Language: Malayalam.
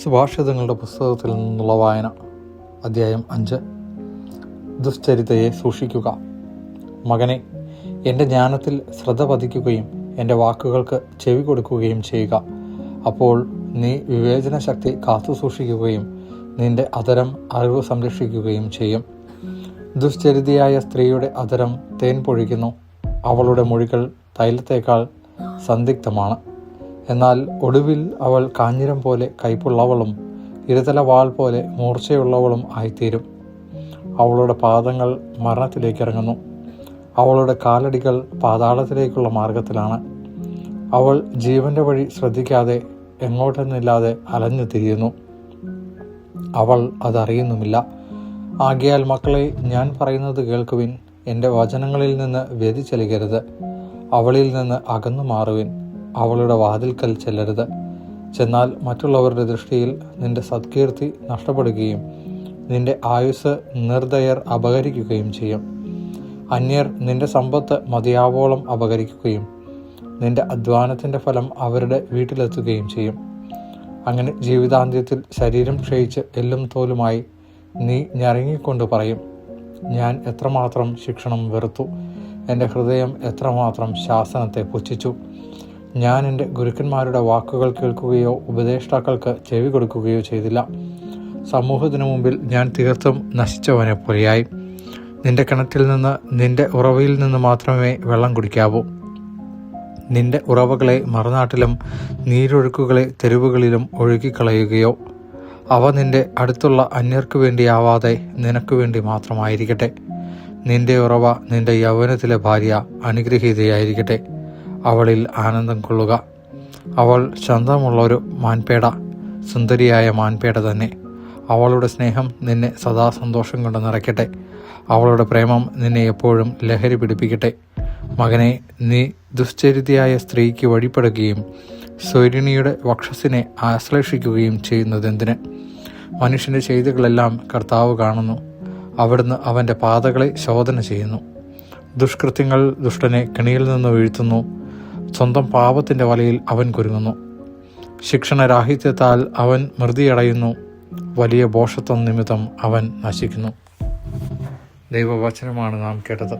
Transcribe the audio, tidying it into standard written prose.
സുഭാഷിതങ്ങളുടെ പുസ്തകത്തിൽ നിന്നുള്ള വായന. അധ്യായം 5. ദുശ്ചരിതയെ സൂക്ഷിക്കുക. മകനെ, എൻ്റെ ജ്ഞാനത്തിൽ ശ്രദ്ധ പതിക്കുകയും എൻ്റെ വാക്കുകൾക്ക് ചെവി കൊടുക്കുകയും ചെയ്യുക. അപ്പോൾ നീ വിവേചന ശക്തി കാത്തു സൂക്ഷിക്കുകയും നിന്റെ അധരം അറിവ് സംരക്ഷിക്കുകയും ചെയ്യും. ദുശ്ചരിതയായ സ്ത്രീയുടെ അധരം തേൻ പൊഴിക്കുന്നു. അവളുടെ മൊഴികൾ തൈലത്തേക്കാൾ സന്ദിഗ്ധമാണ്. എന്നാൽ ഒടുവിൽ അവൾ കാഞ്ഞിരം പോലെ കൈപ്പുള്ളവളും ഇരുതല വാൾ പോലെ മൂർച്ചയുള്ളവളും ആയിത്തീരും. അവളുടെ പാദങ്ങൾ മരണത്തിലേക്ക് ഇറങ്ങുന്നു. അവളുടെ കാലടികൾ പാതാളത്തിലേക്കുള്ള മാർഗത്തിലാണ്. അവൾ ജീവന്റെ വഴി ശ്രദ്ധിക്കാതെ എങ്ങോട്ടെന്നില്ലാതെ അലഞ്ഞു തിരിയുന്നു. അവൾ അതറിയുന്നുമില്ല. ആകയാൽ മക്കളെ, ഞാൻ പറയുന്നത് കേൾക്കുവിൻ. എൻ്റെ വചനങ്ങളിൽ നിന്ന് വ്യതിചലിക്കരുത്. അവളിൽ നിന്ന് അകന്നു മാറുവിൻ. അവളുടെ വാതിൽക്കൽ ചെല്ലരുത്. ചെന്നാൽ മറ്റുള്ളവരുടെ ദൃഷ്ടിയിൽ നിന്റെ സത്കീർത്തി നഷ്ടപ്പെടുകയും നിന്റെ ആയുസ് നിർദയർ അപഹരിക്കുകയും ചെയ്യും. അന്യർ നിന്റെ സമ്പത്ത് മതിയാവോളം അപഹരിക്കുകയും നിന്റെ അധ്വാനത്തിൻ്റെ ഫലം അവരുടെ വീട്ടിലെത്തുകയും ചെയ്യും. അങ്ങനെ ജീവിതാന്ത്യത്തിൽ ശരീരം ക്ഷയിച്ച് എല്ലും തോലുമായി നീ ഞരങ്ങിക്കൊണ്ട് പറയും, ഞാൻ എത്രമാത്രം ശിക്ഷണം വെറുത്തു, എൻ്റെ ഹൃദയം എത്രമാത്രം ശാസനത്തെ പുച്ഛിച്ചു. ഞാൻ എൻ്റെ ഗുരുക്കന്മാരുടെ വാക്കുകൾ കേൾക്കുകയോ ഉപദേഷ്ടാക്കൾക്ക് ചെവി കൊടുക്കുകയോ ചെയ്തില്ല. സമൂഹത്തിനു മുമ്പിൽ ഞാൻ തീർത്തും നശിച്ചവനെ പോലെയായി. നിന്റെ കിണറ്റിൽ നിന്ന്, നിന്റെ ഉറവയിൽ നിന്ന് മാത്രമേ വെള്ളം കുടിക്കാവൂ. നിന്റെ ഉറവകളെ മറുനാട്ടിലും നീരൊഴുക്കുകളെ തെരുവുകളിലും ഒഴുകിക്കളയുകയോ? അവ നിന്റെ അടുത്തുള്ള അന്യർക്കു വേണ്ടിയാവാതെ നിനക്ക് വേണ്ടി മാത്രമായിരിക്കട്ടെ. നിന്റെ ഉറവ നിന്റെ യൗവനത്തിലെ ഭാര്യ അനുഗ്രഹീതയായിരിക്കട്ടെ. അവളിൽ ആനന്ദം കൊള്ളുക. അവൾ ചന്തമുള്ളൊരു മാൻപേട, സുന്ദരിയായ മാൻപേട തന്നെ. അവളുടെ സ്നേഹം നിന്നെ സദാ സന്തോഷം കൊണ്ട് നിറയ്ക്കട്ടെ. അവളുടെ പ്രേമം നിന്നെ എപ്പോഴും ലഹരി പിടിപ്പിക്കട്ടെ. മകനെ, നീ ദുശ്ചരിതയായ സ്ത്രീക്ക് വഴിപ്പെടുകയും സ്വൈരിണിയുടെ വക്ഷസ്സിനെ ആശ്ലേഷിക്കുകയും ചെയ്യുന്നതെന്തിന്? മനുഷ്യൻ്റെ ചെയ്തികളെല്ലാം കർത്താവ് കാണുന്നു. അവിടുന്ന് അവൻ്റെ പാതകളെ ശോധന ചെയ്യുന്നു. ദുഷ്കൃത്യങ്ങൾ ദുഷ്ടനെ കെണിയിൽ നിന്ന് വീഴ്ത്തുന്നു. സ്വന്തം പാപത്തിൻ്റെ വലയിൽ അവൻ കുരുങ്ങുന്നു. ശിക്ഷണരാഹിത്യത്താൽ അവൻ മൃതിയടയുന്നു. വലിയ ഭോഷത്വം നിമിത്തം അവൻ നശിക്കുന്നു. ദൈവവചനമാണ് നാം കേട്ടത്.